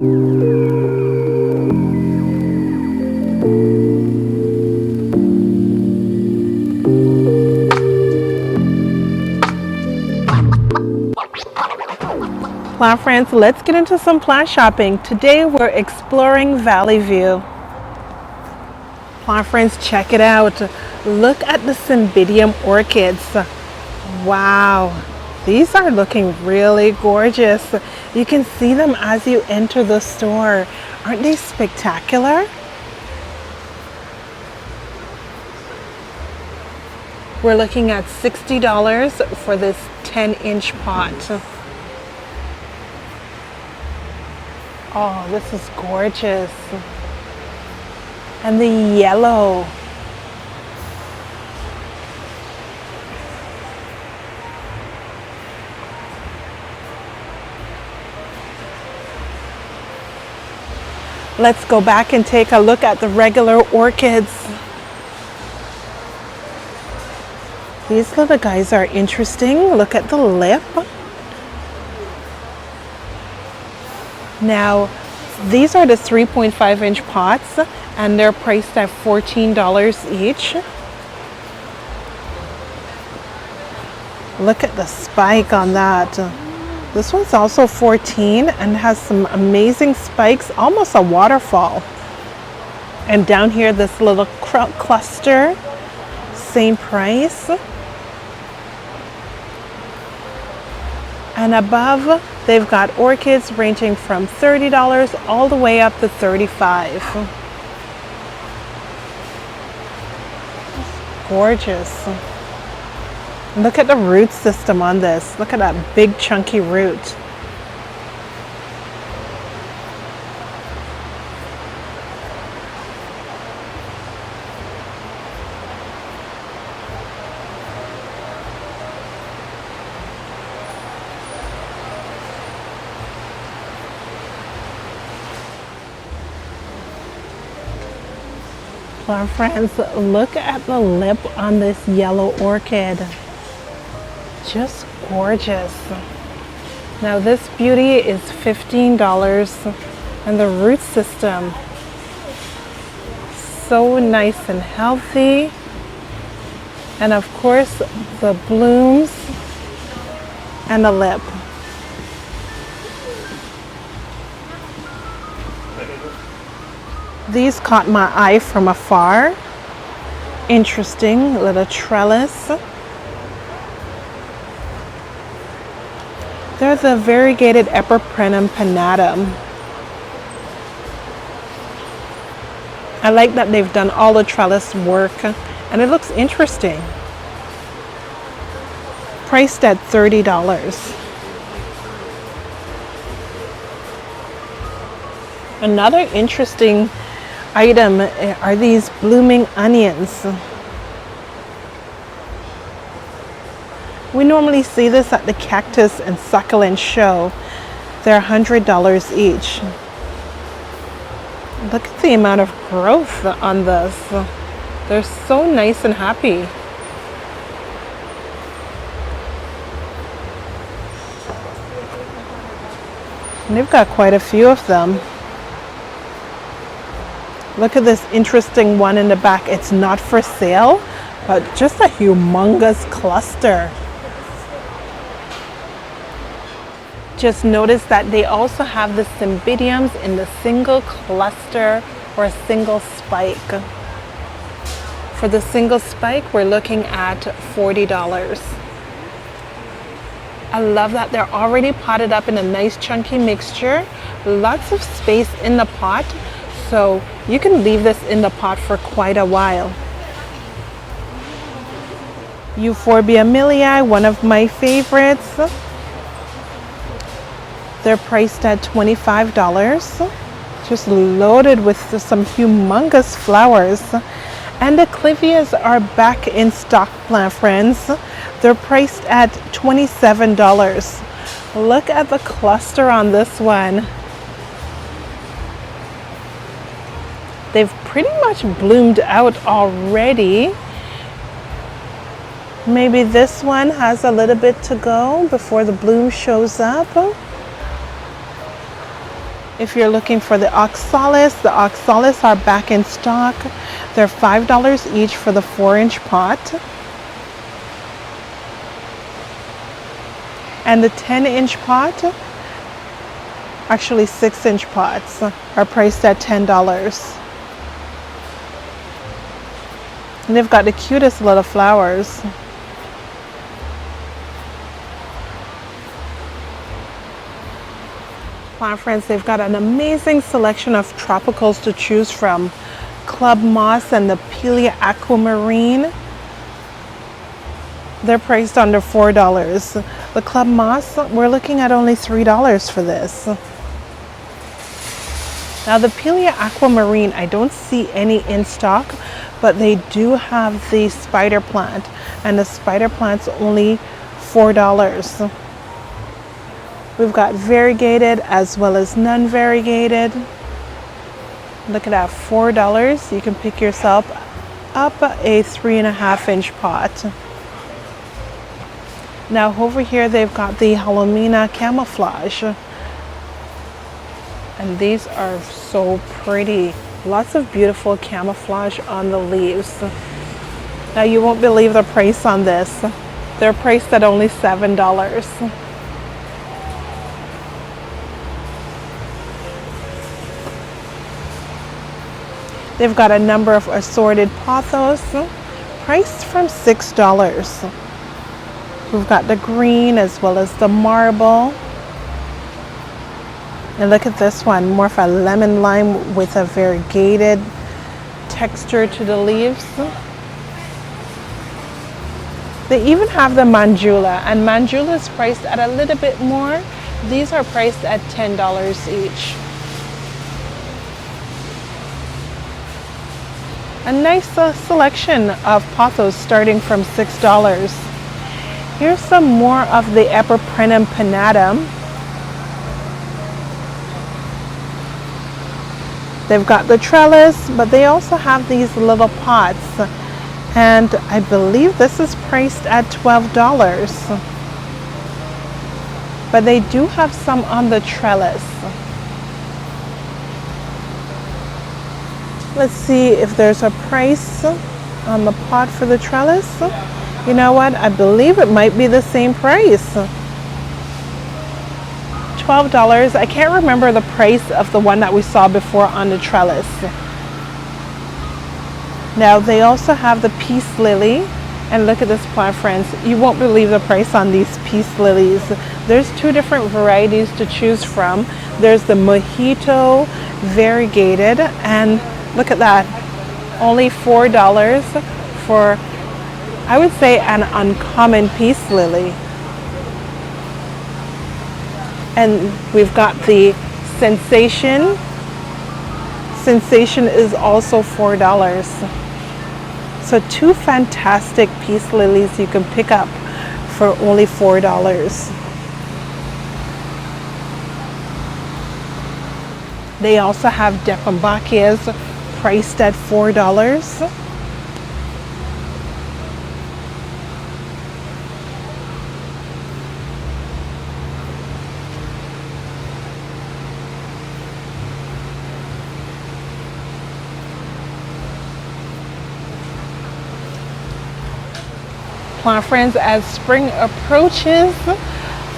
Plant friends, let's get into some plant shopping. Today we're exploring ValleyView. Plant friends, check it out. Look at the Cymbidium orchids. Wow, these are looking really gorgeous. You can see them as you enter the store. Aren't they spectacular? We're looking at $60 for this 10-inch pot. Oh, this is gorgeous. And the yellow. Let's go back and take a look at the regular orchids. These little guys are interesting. Look at the lip. Now, these are the 3.5-inch pots, and they're priced at $14 each. Look at the spike on that. This one's also $14 and has some amazing spikes, almost a waterfall. And down here, this little cluster, same price. And above, they've got orchids ranging from $30 all the way up to $35. Gorgeous. Look at the root system on this. Look at that big chunky root. Our friends, look at the lip on this yellow orchid. Just gorgeous. Now this beauty is $15, and the root system, so nice and healthy. And of course the blooms and the lip. These caught my eye from afar. Interesting little trellis. They're the variegated Epipremnum pinnatum. I like that they've done all the trellis work, and it looks interesting. Priced at $30. Another interesting item are these blooming onions. We normally see this at the Cactus and Succulent show. They're $100 each. Look at the amount of growth on this. They're so nice and happy. And they've got quite a few of them. Look at this interesting one in the back. It's not for sale, but just a humongous cluster. Just notice that they also have the cymbidiums in the single cluster or a single spike. For the single spike, we're looking at $40. I love that they're already potted up in a nice chunky mixture. Lots of space in the pot, so you can leave this in the pot for quite a while. Euphorbia milii, one of my favorites. They're priced at $25. Just loaded with some humongous flowers. And the clivias are back in stock, plant friends. They're priced at $27. Look at the cluster on this one. They've pretty much bloomed out already. Maybe this one has a little bit to go before the bloom shows up. If you're looking for the oxalis are back in stock. They're $5 each for the 4-inch pot. And the 10-inch pot, actually 6-inch pots, are priced at $10. And they've got the cutest little flowers. Plant friends, they've got an amazing selection of tropicals to choose from. Club moss and the Pilea aquamarine. They're priced under $4. The club moss, we're looking at only $3 for this. Now the Pilea aquamarine, I don't see any in stock, but they do have the spider plant, and the spider plant's only $4. We've got variegated as well as non-variegated. Look at that, $4. You can pick yourself up a 3.5-inch pot. Now over here they've got the Halomina camouflage. And these are so pretty. Lots of beautiful camouflage on the leaves. Now you won't believe the price on this. They're priced at only $7. They've got a number of assorted pothos, priced from $6. We've got the green as well as the marble. And look at this one, more of a lemon lime with a variegated texture to the leaves. They even have the Manjula, and Manjula is priced at a little bit more. These are priced at $10 each. A nice selection of pothos starting from $6. Here's some more of the Epipremnum pinnatum. They've got the trellis, but they also have these little pots. And I believe this is priced at $12. But they do have some on the trellis. Let's see if there's a price on the pot for the trellis. You know what? I believe it might be the same price. $12. I can't remember the price of the one that we saw before on the trellis. Now they also have the peace lily. And look at this plant, friends. You won't believe the price on these peace lilies. There's 2 different varieties to choose from. There's the mojito variegated, and look at that. Only $4 for, I would say, an uncommon peace lily. And we've got the Sensation. Sensation is also $4. So 2 fantastic peace lilies you can pick up for only $4. They also have Decambachias priced at $4. Plant friends, as spring approaches,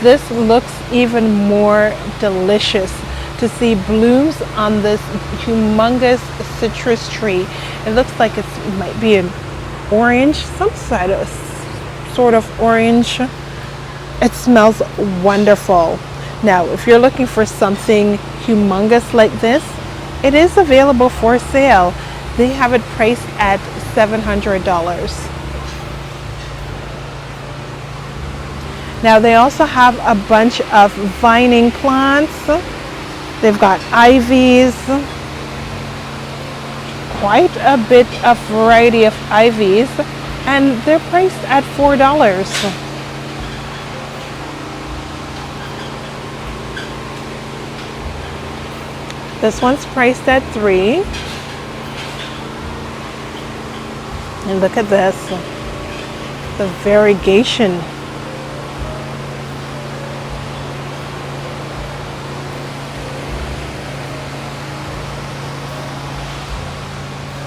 this looks even more delicious to see blooms on this humongous citrus tree. It looks like it might be an orange, some sort of orange. It smells wonderful. Now, if you're looking for something humongous like this, it is available for sale. They have it priced at $700. Now they also have a bunch of vining plants. They've got ivies, quite a bit of variety of ivies, and they're priced at $4. This one's priced at $3. And look at this, the variegation.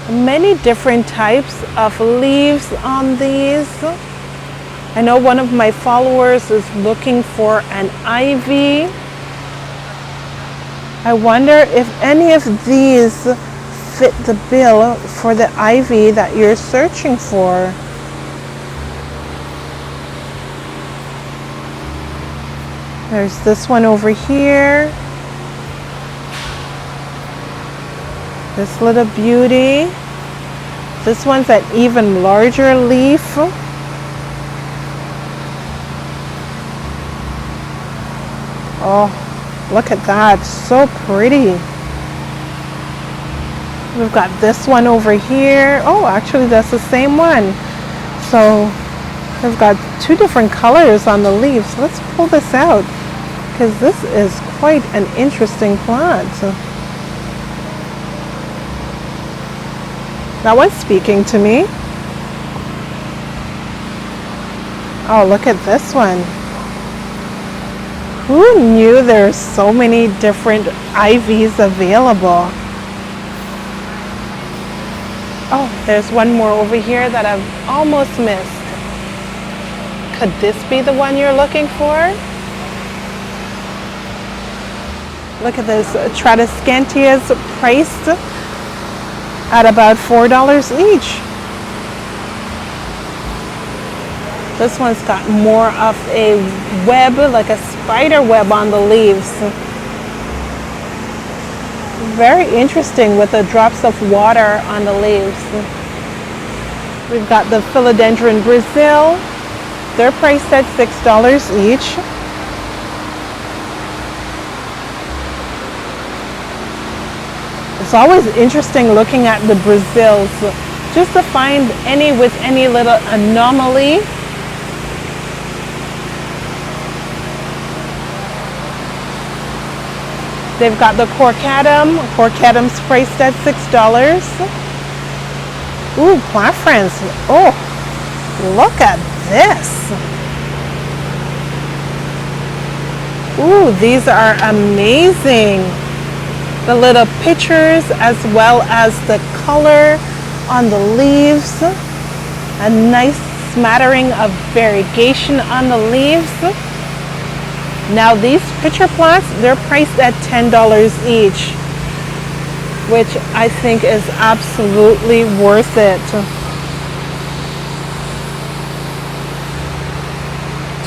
Many different types of leaves on these. I know one of my followers is looking for an ivy. I wonder if any of these fit the bill for the ivy that you're searching for. There's this one over here. This little beauty. This one's an even larger leaf. Oh, look at that, so pretty. We've got this one over here. Oh, actually that's the same one. So we've got two different colors on the leaves. Let's pull this out because this is quite an interesting plant. That one's speaking to me. Oh, look at this one. Who knew there's so many different ivies available? Oh, there's one more over here that I've almost missed. Could this be the one you're looking for? Look at this. Tradescantias priced at about $4 each. This one's got more of a web, like a spider web on the leaves. Very interesting with the drops of water on the leaves. We've got the Philodendron Brazil. They're priced at $6 each. It's always interesting looking at the Brazils just to find any with any little anomaly. They've got the Corcatum. Corcatum's priced at $6. Ooh, plant friends. Oh, look at this. Ooh, these are amazing. The little pictures as well as the color on the leaves. A nice smattering of variegation on the leaves. Now these pitcher plants, they're priced at $10 each, which I think is absolutely worth it.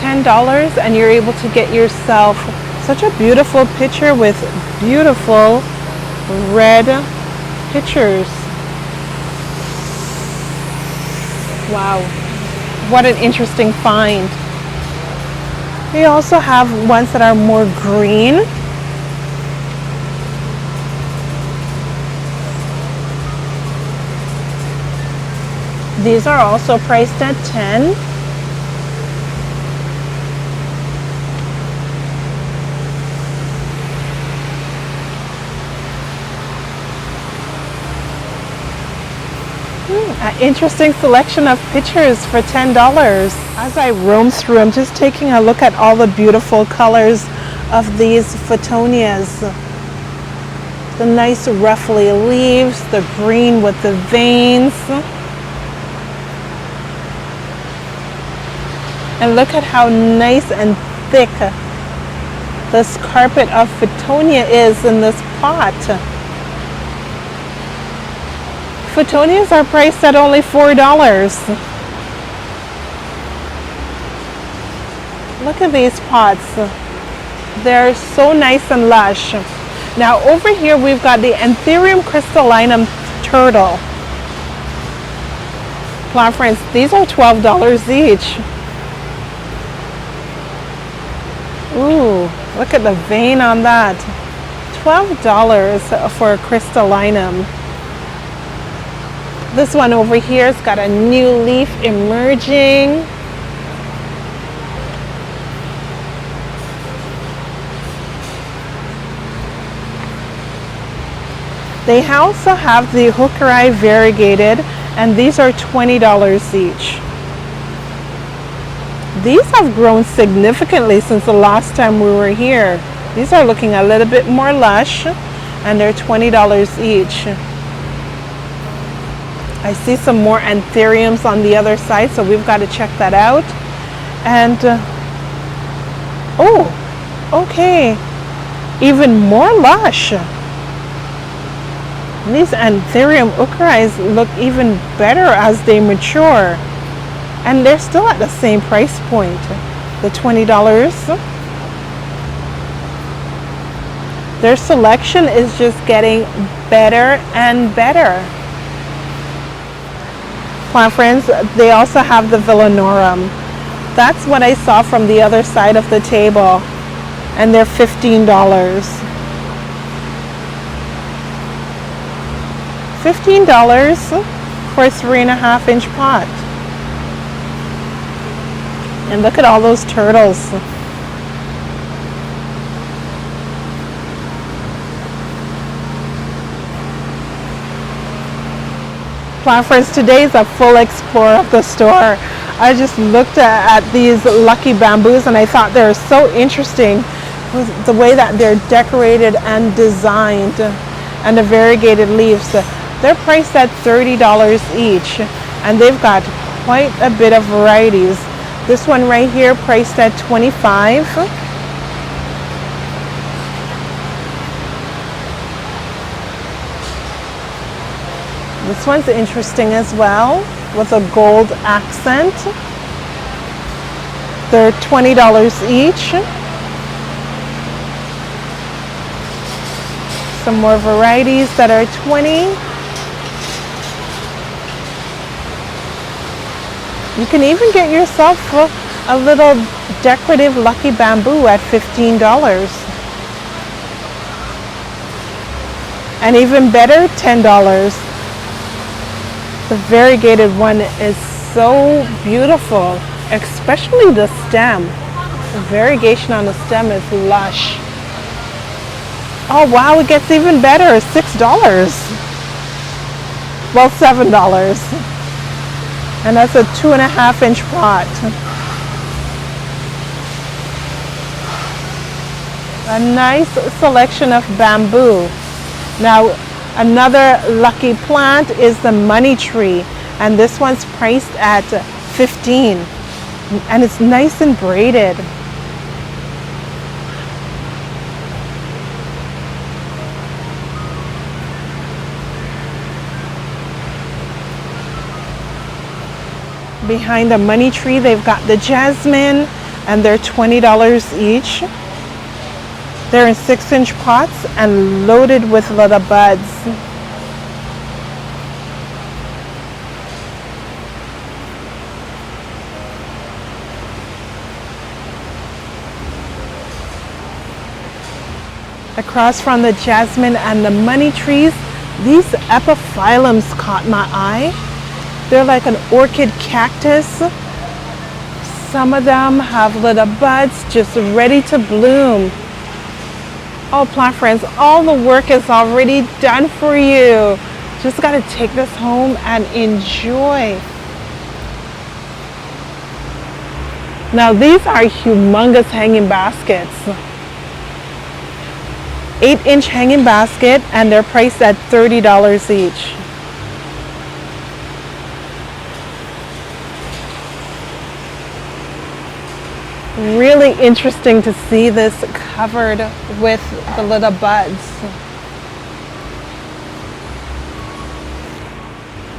$10 and you're able to get yourself such a beautiful pitcher with beautiful red pitchers. Wow, what an interesting find. We also have ones that are more green. These are also priced at $10. An interesting selection of pictures for $10. As I roam through, I'm just taking a look at all the beautiful colors of these Phottonias. The nice ruffly leaves, the green with the veins. And look at how nice and thick this carpet of Photonia is in this pot. Photonias are priced at only $4. Look at these pots. They're so nice and lush. Now over here we've got the Anthurium crystallinum turtle. Plant friends, these are $12 each. Ooh, look at the vein on that. $12 for a crystallinum. This one over here has got a new leaf emerging. They also have the Hoya variegated, and these are $20 each. These have grown significantly since the last time we were here. These are looking a little bit more lush, and they're $20 each. I see some more anthuriums on the other side, so we've got to check that out. And oh, okay, even more lush. These anthurium uchrais look even better as they mature, and they're still at the same price point, the $20. Their selection is just getting better and better. Plant friends, they also have the Villanorum. That's what I saw from the other side of the table, and they're $15. $15 for a 3.5-inch pot. And look at all those turtles. Plant friends, today is a full explore of the store. I just looked at these lucky bamboos and I thought they were so interesting. The way that they're decorated and designed, and the variegated leaves. They're priced at $30 each, and they've got quite a bit of varieties. This one right here priced at $25. This one's interesting as well, with a gold accent. They're $20 each. Some more varieties that are $20. You can even get yourself a little decorative lucky bamboo at $15. And even better, $10. The variegated one is so beautiful, especially the stem. The variegation on the stem is lush. Oh wow, it gets even better, $6. Well, $7. And that's a 2.5-inch pot. A nice selection of bamboo. Now, another lucky plant is the money tree, and this one's priced at $15, and it's nice and braided. Behind the money tree, they've got the jasmine, and they're $20 each. They're in 6-inch pots and loaded with little buds. Across from the jasmine and the money trees, these epiphyllums caught my eye. They're like an orchid cactus. Some of them have little buds just ready to bloom. Oh, plant friends, all the work is already done for you. Just got to take this home and enjoy. Now, these are humongous hanging baskets. 8-inch hanging basket, and they're priced at $30 each. Really interesting to see this covered with the little buds.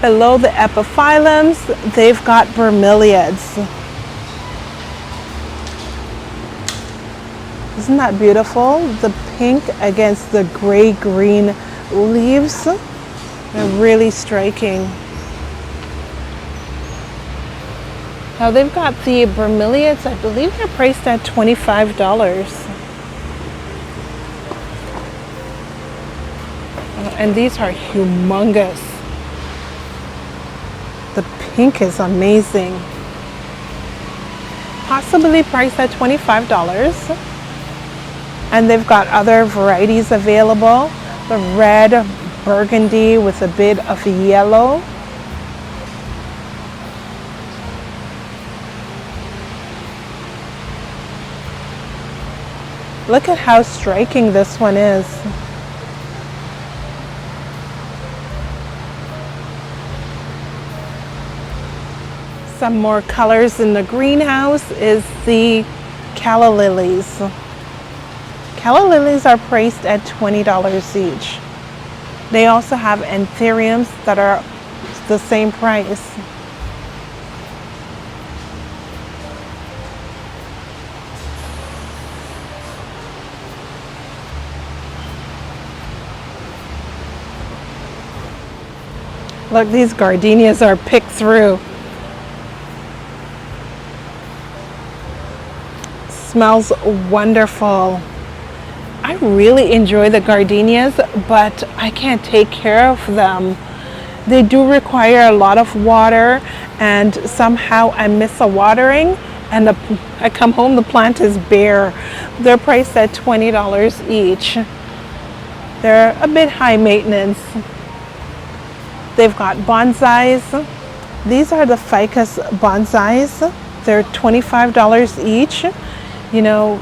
Below the epiphyllums, they've got Bromeliads. Isn't that beautiful? The pink against the gray-green leaves. They're really striking. Now they've got the Bromeliads, I believe they're priced at $25. And these are humongous. The pink is amazing. Possibly priced at $25. And they've got other varieties available. The red burgundy with a bit of yellow. Look at how striking this one is. Some more colors in the greenhouse is the calla lilies. Calla lilies are priced at $20 each. They also have anthuriums that are the same price. Look, these gardenias are picked through. Smells wonderful. I really enjoy the gardenias, but I can't take care of them. They do require a lot of water, and somehow I miss a watering, and I come home, the plant is bare. They're priced at $20 each. They're a bit high maintenance. They've got bonsais. These are the Ficus bonsais. They're $25 each. You know,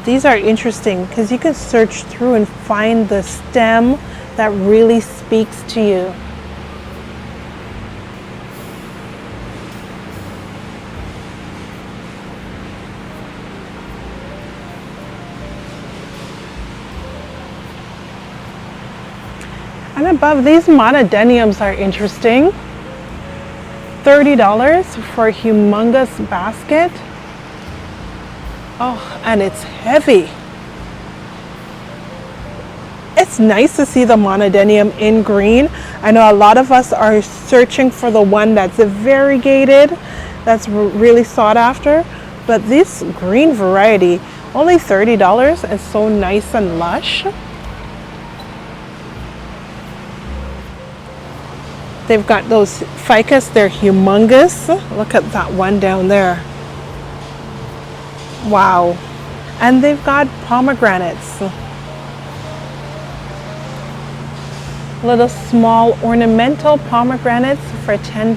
these are interesting because you can search through and find the stem that really speaks to you. And above, these monodeniums are interesting. $30 for a humongous basket. Oh, and it's heavy. It's nice to see the monodenium in green. I know a lot of us are searching for the one that's variegated, that's really sought after, but this green variety, only $30, is so nice and lush. They've got those ficus, they're humongous. Look at that one down there. Wow. And they've got pomegranates. Little small ornamental pomegranates for $10.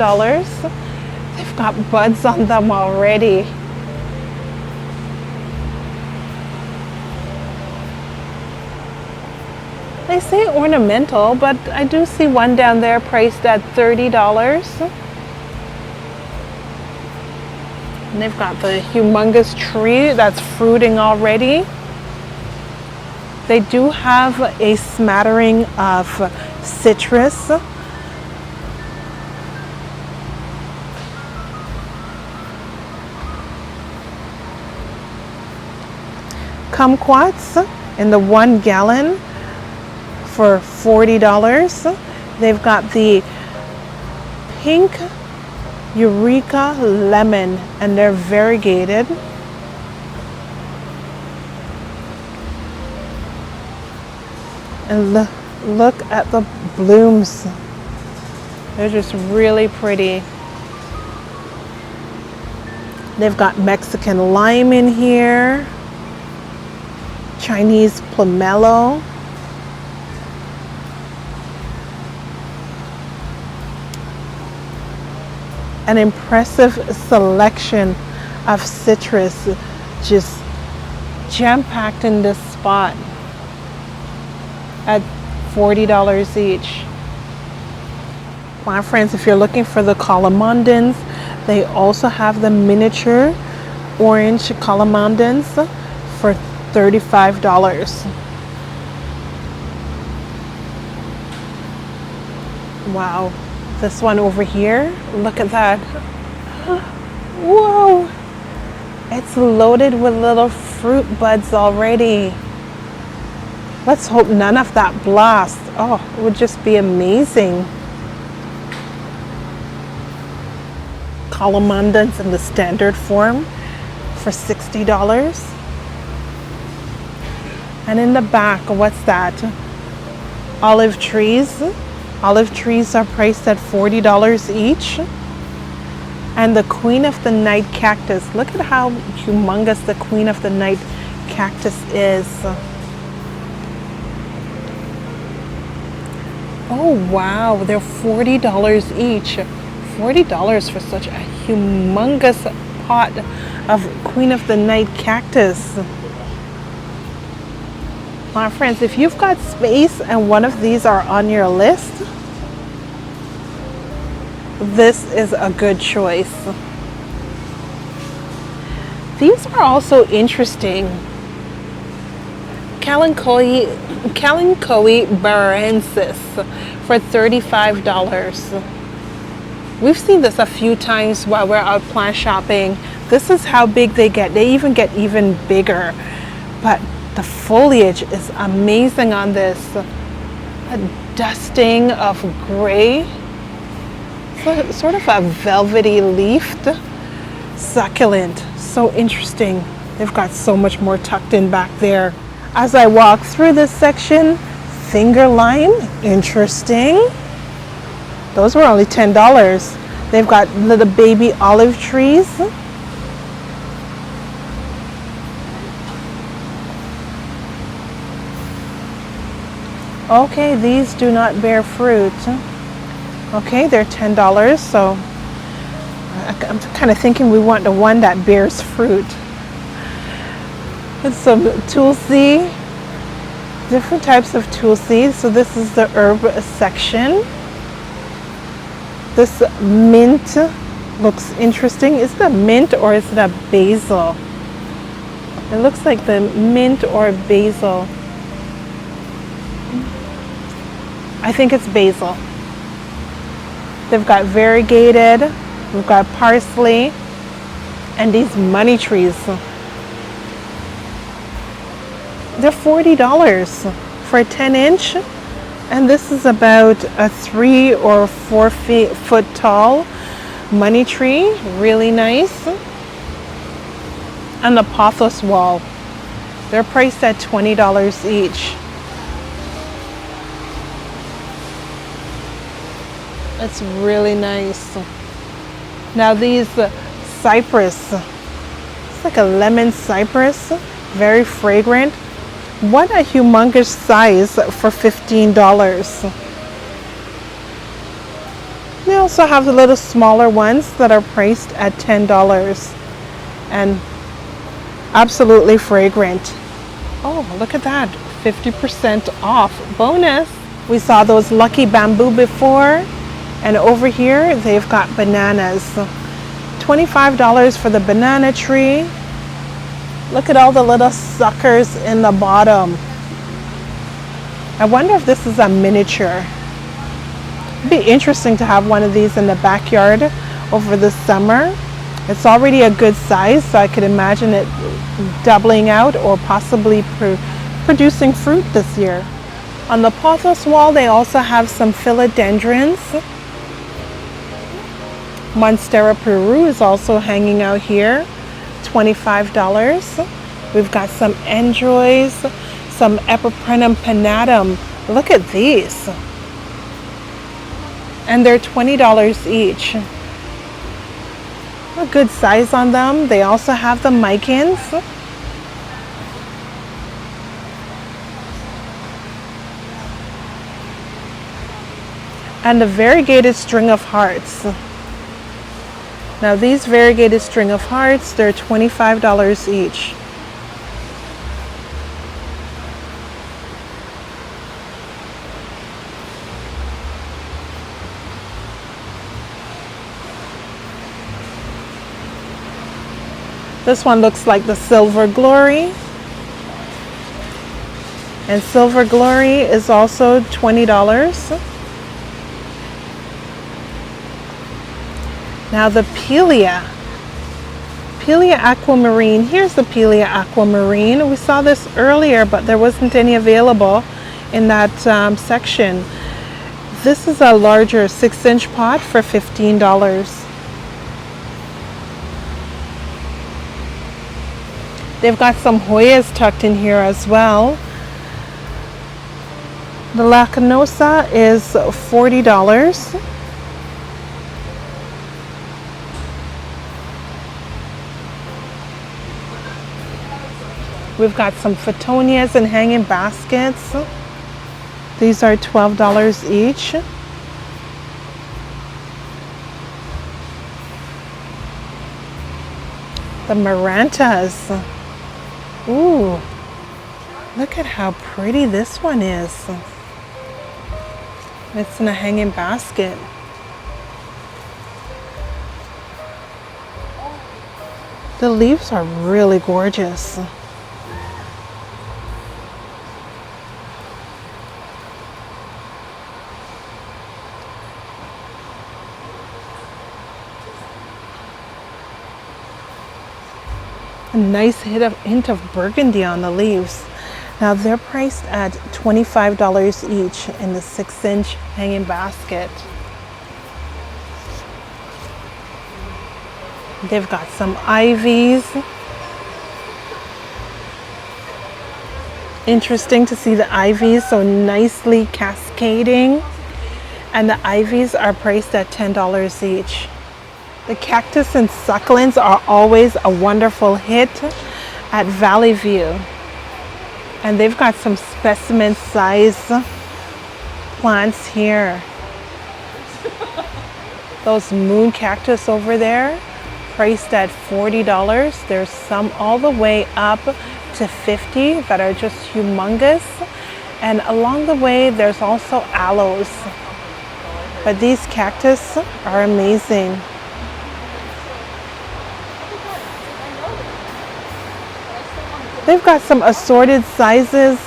They've got buds on them already. They say ornamental, but I do see one down there priced at $30. And they've got the humongous tree that's fruiting already. They do have a smattering of citrus. Kumquats in the 1 gallon for $40. They've got the pink Eureka lemon, and they're variegated. And look at the blooms. They're just really pretty. They've got Mexican lime in here, Chinese pomelo, an impressive selection of citrus just jam-packed in this spot at $40 each. My friends, if you're looking for the calamondins, they also have the miniature orange calamondins for $35. Wow. This one over here, look at that. Whoa! It's loaded with little fruit buds already. Let's hope none of that blasts. Oh, it would just be amazing. Calamondins in the standard form for $60. And in the back, what's that? Olive trees. Olive trees are priced at $40 each. And the Queen of the Night cactus. Look at how humongous the Queen of the Night cactus is. Oh wow, they're $40 each. $40 for such a humongous pot of Queen of the Night cactus. My friends, if you've got space and one of these are on your list, this is a good choice. These are also interesting. Kalanchoe barensis for $35. We've seen this a few times while we're out plant shopping. This is how big they get. They even get even bigger. But the foliage is amazing on this. A dusting of gray. Sort of a velvety leafed succulent. So interesting. They've got so much more tucked in back there. As I walk through this section, finger lime, interesting. Those were only $10. They've got little baby olive trees. Okay, these do not bear fruit. Okay, they're $10, so I'm kind of thinking we want the one that bears fruit. And some tulsi, different types of tulsi. So this is the herb section. This mint looks interesting. Is it a mint or is it a basil? It looks like the mint or basil. I think it's basil. They've got variegated, we've got parsley, and these money trees. They're $40 for a 10-inch, and this is about a 3 or 4 foot tall money tree. Really nice. And the pothos wall. They're priced at $20 each. It's really nice. Now these cypress, it's like a lemon cypress, very fragrant. What a humongous size for $15. They also have the little smaller ones that are priced at $10 and absolutely fragrant. Oh, look at that, 50% off bonus. We saw those lucky bamboo before. And over here, they've got bananas. $25 for the banana tree. Look at all the little suckers in the bottom. I wonder if this is a miniature. It'd be interesting to have one of these in the backyard over the summer. It's already a good size, so I could imagine it doubling out or possibly producing fruit this year. On the pothos wall, they also have some philodendrons. Monstera Peru is also hanging out here, $25. We've got some androids, some Epipremnum pinnatum. Look at these. And they're $20 each. A good size on them. They also have the micans. And the variegated string of hearts. Now these variegated string of hearts, they're $25 each. This one looks like the Silver Glory. And Silver Glory is also $20. Now the Pilea Aquamarine. Here's the Pilea Aquamarine. We saw this earlier, but there wasn't any available in that section. This is a larger 6-inch pot for $15. They've got some Hoyas tucked in here as well. The Lacanosa is $40. We've got some Phottonias and hanging baskets. These are $12 each. The Marantas. Ooh, look at how pretty this one is. It's in a hanging basket. The leaves are really gorgeous. A nice hint of burgundy on the leaves. Now they're priced at $25 each in the 6-inch hanging basket. They've got some ivies. Interesting to see the ivies so nicely cascading. And the ivies are priced at $10 each. The cactus and succulents are always a wonderful hit at ValleyView. And they've got some specimen-sized plants here. Those moon cactus over there, priced at $40. There's some all the way up to $50 that are just humongous. And along the way, there's also aloes. But these cactus are amazing. They've got some assorted sizes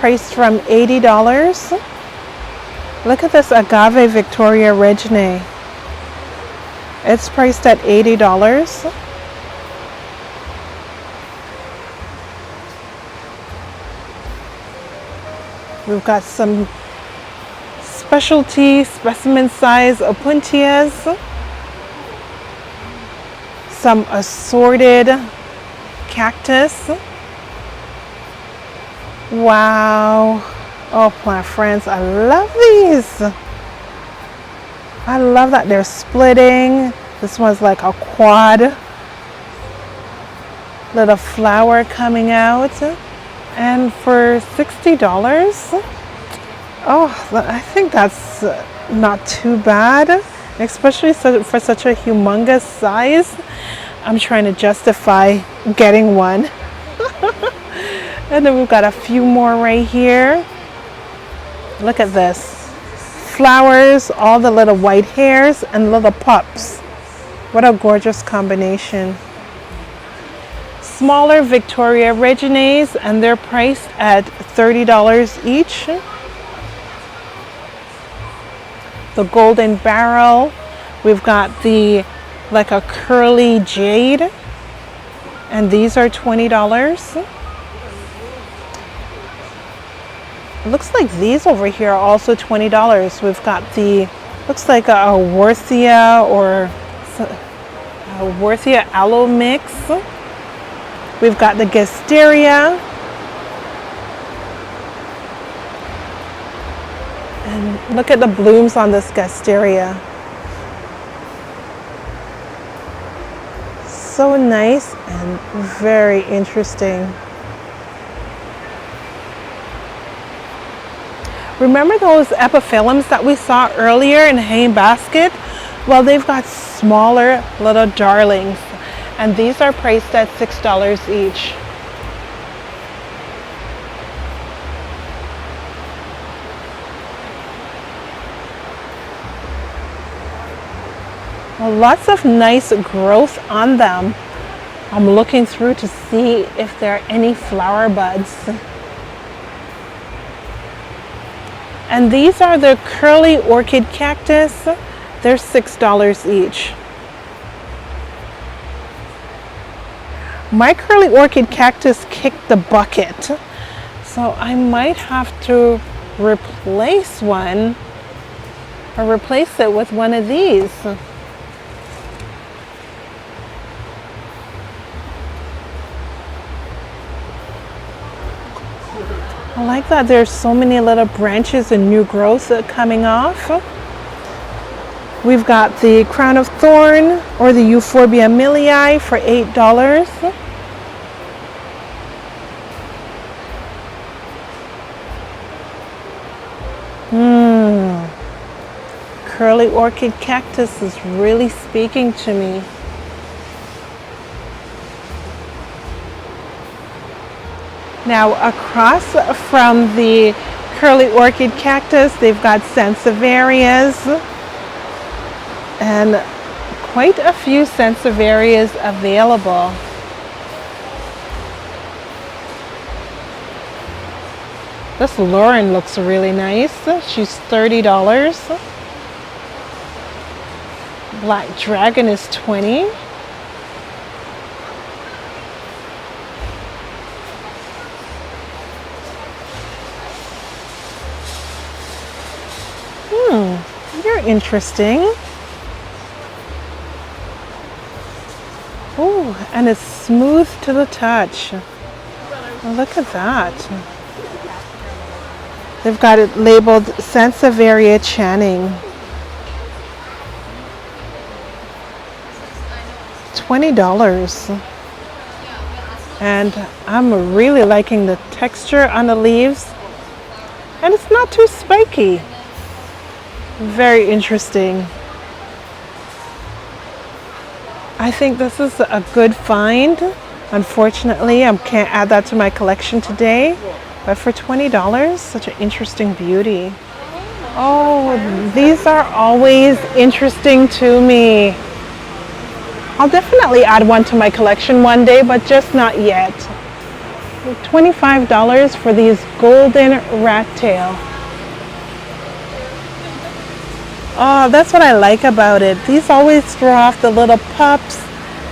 priced from $80. Look at this agave Victoria Reginae. It's priced at $80. We've got some specialty specimen-sized opuntias. Some assorted cactus. Wow. Oh, plant friends, I love these. I love that they're splitting. This one's like a quad. Little flower coming out. And for $60, oh, I think that's not too bad, especially for such a humongous size. I'm trying to justify getting one. And then we've got a few more right here. Look at this. Flowers, all the little white hairs and little pups. What a gorgeous combination. Smaller Victoria Reginaes, and they're priced at $30 each. The golden barrel. We've got the like a curly jade, and these are $20. It looks like these over here are also $20. We've got the, looks like a Worthia or a Worthia aloe mix. We've got the Gasteria. And look at the blooms on this Gasteria. So nice and very interesting. Remember those epiphyllums that we saw earlier in the hanging basket? Well, they've got smaller little darlings, and these are priced at $6 each. Well, lots of nice growth on them. I'm looking through to see if there are any flower buds. And these are the curly orchid cactus. They're $6 each. My curly orchid cactus kicked the bucket, so I might have to replace one or replace it with one of these. I like that there's so many little branches and new growth coming off. We've got the crown of thorn or the Euphorbia milii for $8. Curly orchid cactus is really speaking to me. Now across from the curly orchid cactus, they've got Sansevierias and quite a few Sansevierias available. This Lauren looks really nice. She's $30. Black Dragon is $20. You're interesting. Oh, and it's smooth to the touch. Oh, look at that. They've got it labeled Sansevieria Channing. $20. And I'm really liking the texture on the leaves. And it's not too spiky. Very interesting. I think this is a good find. Unfortunately, I can't add that to my collection today. But for $20, such an interesting beauty. Oh, these are always interesting to me. I'll definitely add one to my collection one day, but just not yet. $25 for these golden rat tail. Oh, that's what I like about it. These always throw off the little pups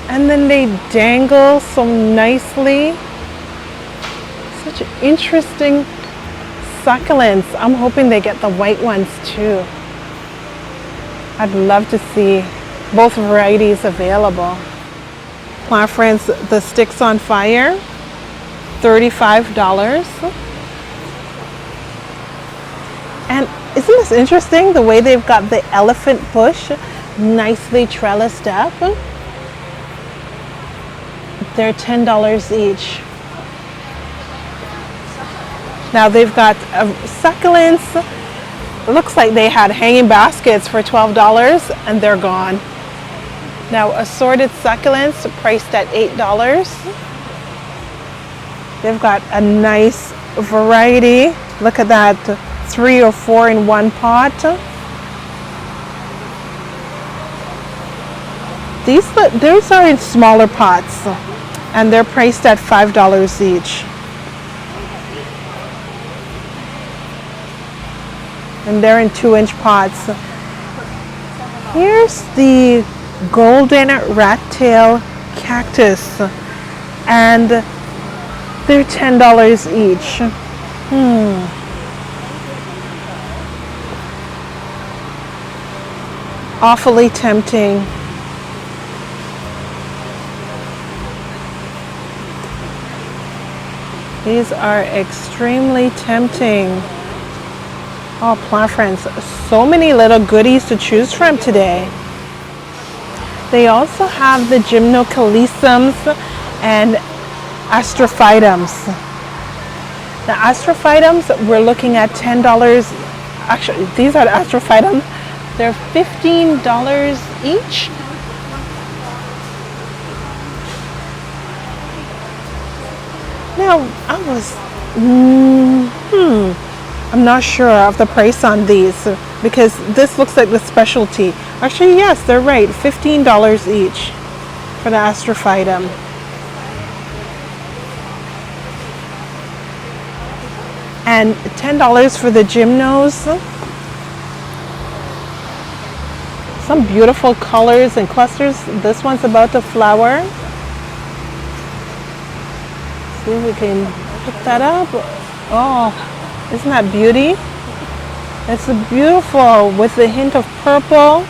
and then they dangle so nicely. Such interesting succulents. I'm hoping they get the white ones too. I'd love to see both varieties available. Plant friends, the sticks on fire, $35. And isn't this interesting, the way they've got the elephant bush nicely trellised up? They're $10 each. Now they've got succulents. It looks like they had hanging baskets for $12 and they're gone. Now assorted succulents priced at $8. They've got a nice variety. Look at that, 3 or 4 in one pot. These are in smaller pots and they're priced at $5 each. And they're in 2-inch pots. Here's the golden rat tail cactus and they're $10 each. Awfully tempting. These are extremely tempting. Oh, plant friends, so many little goodies to choose from today. They also have the Gymnocalycums and Astrophytums. The Astrophytums, we're looking at $10. Actually, these are the Astrophytums. They're $15 each. Now, I'm not sure of the price on these because this looks like the specialty. Actually, yes, they're right. $15 each for the Astrophytum. And $10 for the Gymnos. Some beautiful colors and clusters. This one's about to flower. See if we can pick that up. Oh, isn't that beauty? It's beautiful with a hint of purple.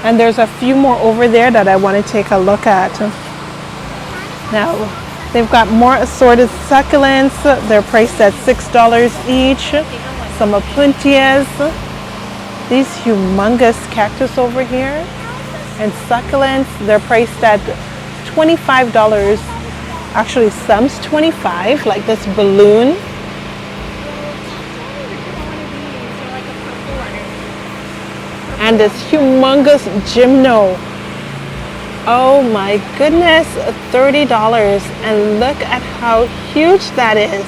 And there's a few more over there that I want to take a look at. Now, they've got more assorted succulents. They're priced at $6 each. Some Opuntias. These humongous cactus over here. And succulents, they're priced at $25. Actually, some's $25, like this balloon. And this humongous gymno. Oh my goodness, $30. And look at how huge that is.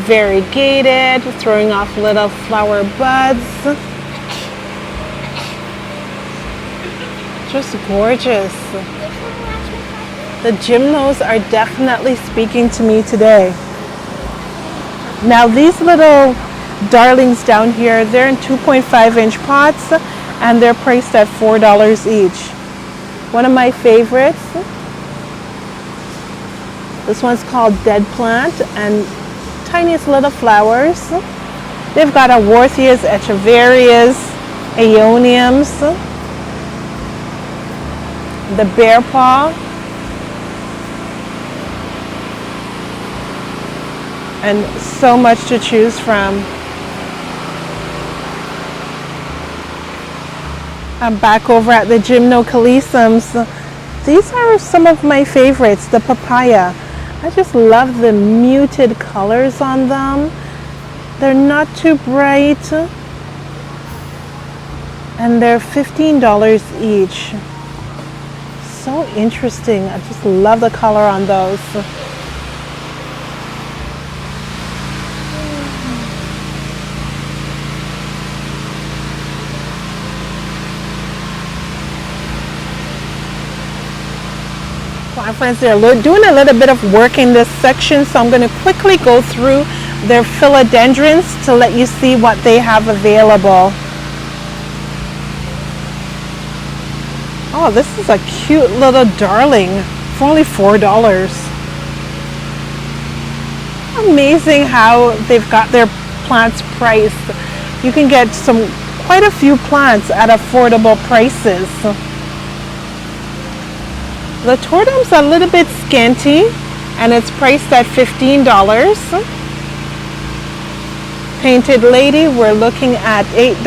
Variegated, throwing off little flower buds. Just gorgeous. The gymnos are definitely speaking to me today. Now these little darlings down here, they're in 2.5-inch pots and they're priced at $4 each. One of my favorites. This one's called Dead Plant and tiniest little flowers. They've got Orchids, Echeverias, Aeoniums, the bear paw, and so much to choose from. I'm back over at the Gymnocalycums. These are some of my favorites, the papaya. I just love the muted colors on them. They're not too bright. And they're $15 each. So interesting. I just love the color on those. My friends, they're doing a little bit of work in this section, so I'm going to quickly go through their philodendrons to let you see what they have available. Oh, this is a cute little darling for only $4. Amazing how they've got their plants priced. You can get quite a few plants at affordable prices. The tortum's a little bit scanty and it's priced at $15. Painted Lady, we're looking at $8.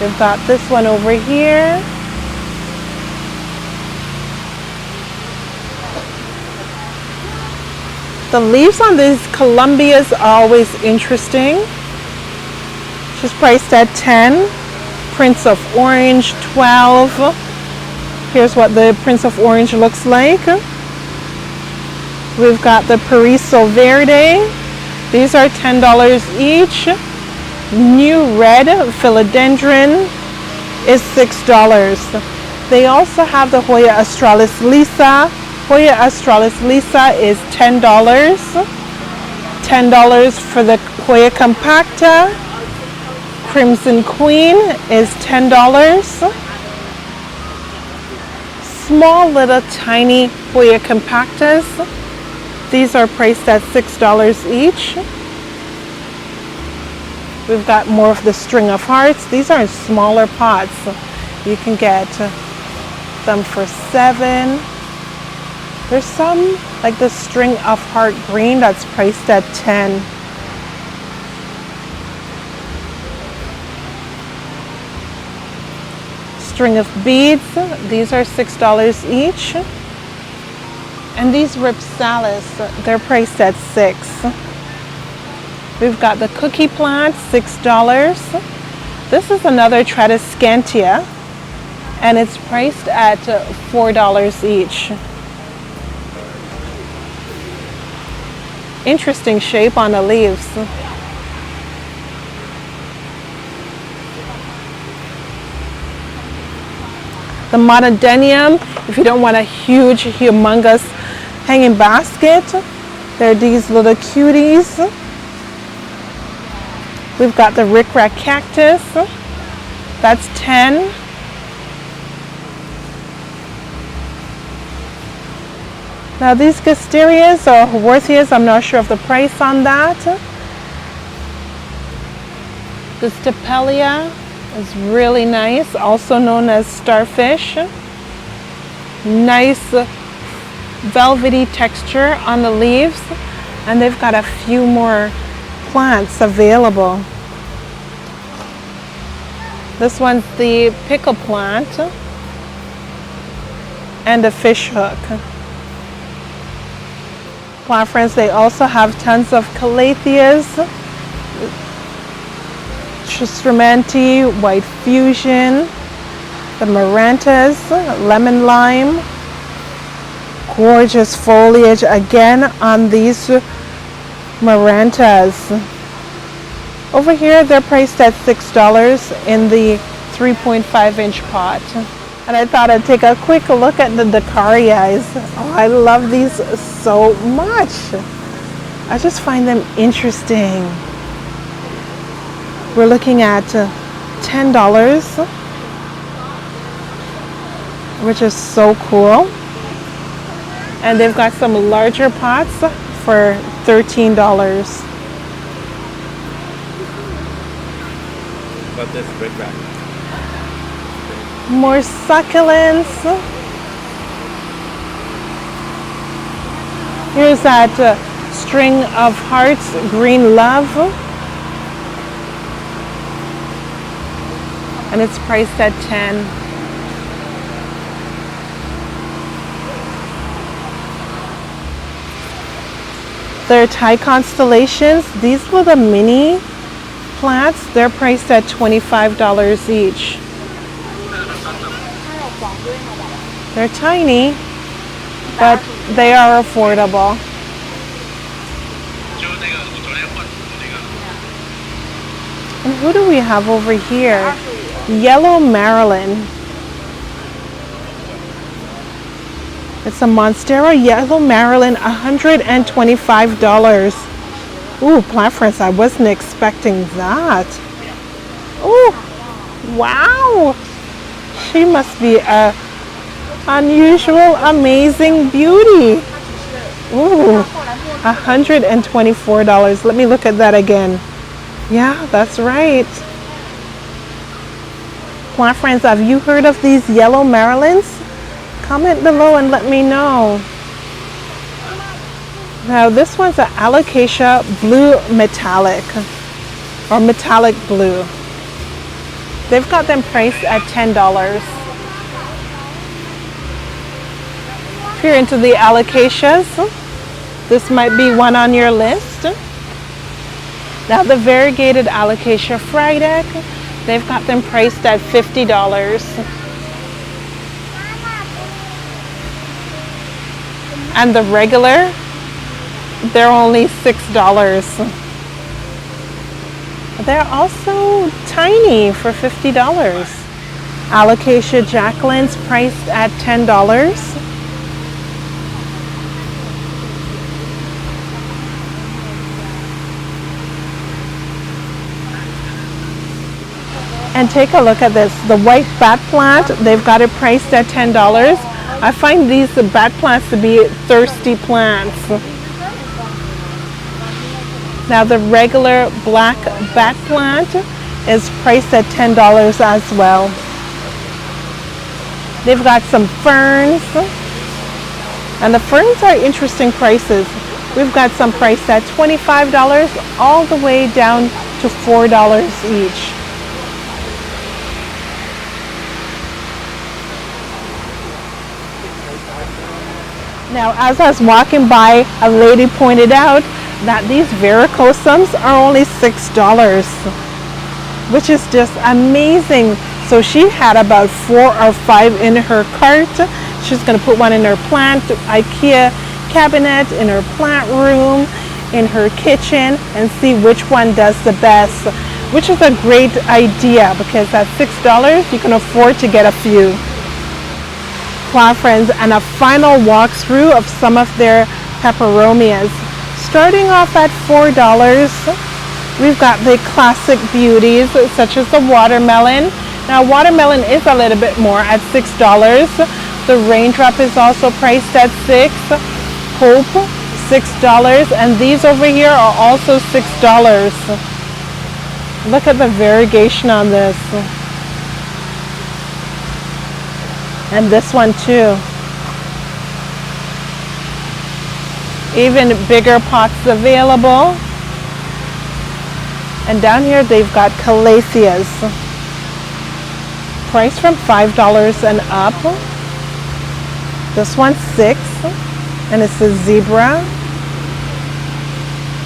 We've got this one over here. The leaves on these Columbias are always interesting. She's priced at $10. Prince of Orange, $12. Here's what the Prince of Orange looks like. We've got the Periso Verde. These are $10 each. New red philodendron is $6. They also have the Hoya australis lisa. Hoya australis lisa is $10. $10 for the Hoya compacta. Crimson Queen is $10. Small little tiny Hoya compactas. These are priced at $6 each. We've got more of the String of Hearts. These are in smaller pots. You can get them for $7. There's some like the String of Heart Green that's priced at $10. String of Beads. These are $6 each. And these Ripsalis, they're priced at $6. We've got the Cookie Plant, $6. This is another Tradescantia, and it's priced at $4 each. Interesting shape on the leaves. The Monodenium, if you don't want a huge, humongous hanging basket, there are these little cuties. We've got the Rickrack Cactus, that's $10. Now these Gasterias or Haworthias, I'm not sure of the price on that. The Stapelia is really nice, also known as starfish. Nice velvety texture on the leaves, and they've got a few more plants available. This one's the pickle plant and a fish hook. Plant friends, they also have tons of Calatheas, Chistramanti, White Fusion, the Marantas, Lemon Lime. Gorgeous foliage again on these Marantas. Over here they're priced at $6 in the 3.5-inch pot. And I thought I'd take a quick look at the Alocasia. Oh, I love these so much. I just find them interesting. We're looking at $10, which is so cool. And they've got some larger pots for $13. But this brick back. More succulents. Here's that string of hearts, green love. And it's priced at $10. They're Thai constellations. These were the mini plants. They're priced at $25 each. They're tiny, but they are affordable. And who do we have over here? Yellow Maryland. It's a Monstera Yellow Maryland, $125. Ooh, plant friends, I wasn't expecting that. Ooh, wow. She must be a unusual, amazing beauty. Ooh, $124. Let me look at that again. Yeah, that's right. Plant friends, have you heard of these Yellow Marylands? Comment below and let me know. Now this one's an Alocasia Blue Metallic, or Metallic Blue. They've got them priced at $10. If you're into the Alocasias, this might be one on your list. Now the Variegated Alocasia Frydek, they've got them priced at $50. And the regular, they're only $6. They're also tiny for $50. Alocasia Jacquelines priced at $10. And take a look at this, the white bat plant, they've got it priced at $10. I find these bat plants to be thirsty plants. Now the regular black bat plant is priced at $10 as well. They've got some ferns, and the ferns are interesting prices. We've got some priced at $25 all the way down to $4 each. Now, as I was walking by, a lady pointed out that these varicosums are only $6, which is just amazing. So she had about 4 or 5 in her cart. She's going to put one in her plant IKEA cabinet, in her plant room, in her kitchen, and see which one does the best, which is a great idea because at $6 you can afford to get a few. Plant friends, and a final walkthrough of some of their peperomias. Starting off at $4, we've got the classic beauties such as the watermelon. Now watermelon is a little bit more at $6. The raindrop is also priced at $6. Hope, $6, and these over here are also $6. Look at the variegation on this. And this one too. Even bigger pots available. And down here they've got Calatheas. Price from $5 and up. This one's $6, and it's a zebra.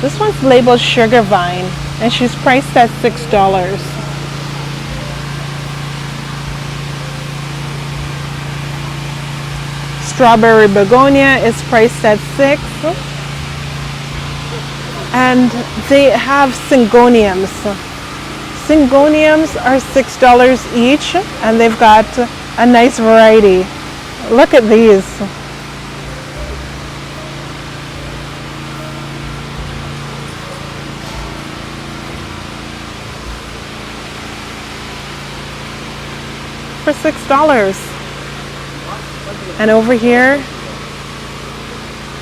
This one's labeled Sugar Vine, and she's priced at $6. Strawberry begonia is priced at $6. And they have syngoniums. Syngoniums are $6 each, and they've got a nice variety. Look at these. For $6. And over here,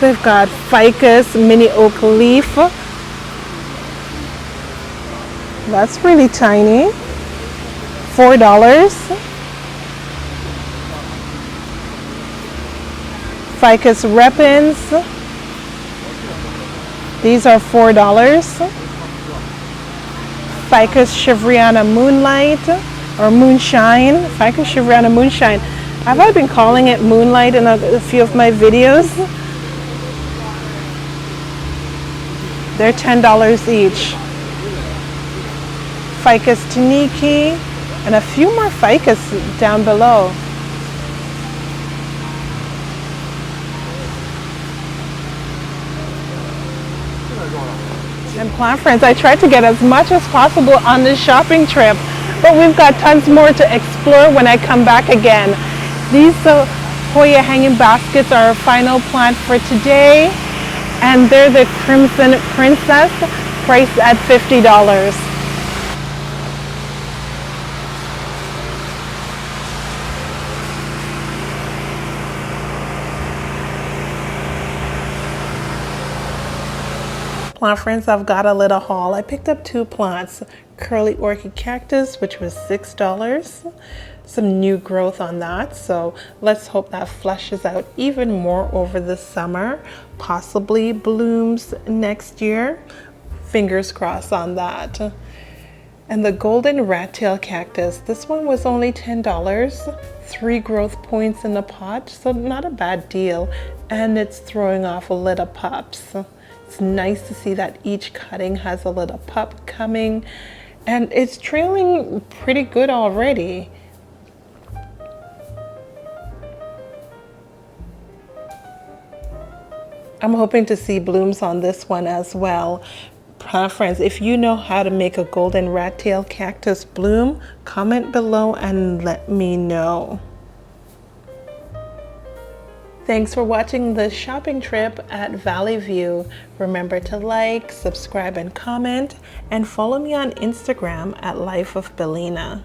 they've got Ficus mini oak leaf. That's really tiny. $4. Ficus repens. These are $4. Ficus Chevriana Moonlight or Moonshine. Ficus Chevriana Moonshine. Have I been calling it Moonlight in a few of my videos? They're $10 each. Ficus Taniki, and a few more ficus down below. And plant friends, I tried to get as much as possible on this shopping trip, but we've got tons more to explore when I come back again. These Hoya hanging baskets are our final plant for today, and they're the Crimson Princess, priced at $50. Plant friends, I've got a little haul. I picked up 2 plants. Curly Orchid Cactus, which was $6. Some new growth on that, so let's hope that flushes out even more over the summer. Possibly blooms next year. Fingers crossed on that. And the Golden Rat Tail Cactus, this one was only $10. 3 growth points in the pot, so not a bad deal. And it's throwing off a little pups. It's nice to see that each cutting has a little pup coming, and it's trailing pretty good already. I'm hoping to see blooms on this one as well. Friends, if you know how to make a golden rat tail cactus bloom, comment below and let me know. Thanks for watching the shopping trip at ValleyView. Remember to like, subscribe, and comment, and follow me on Instagram at Life of Bellina.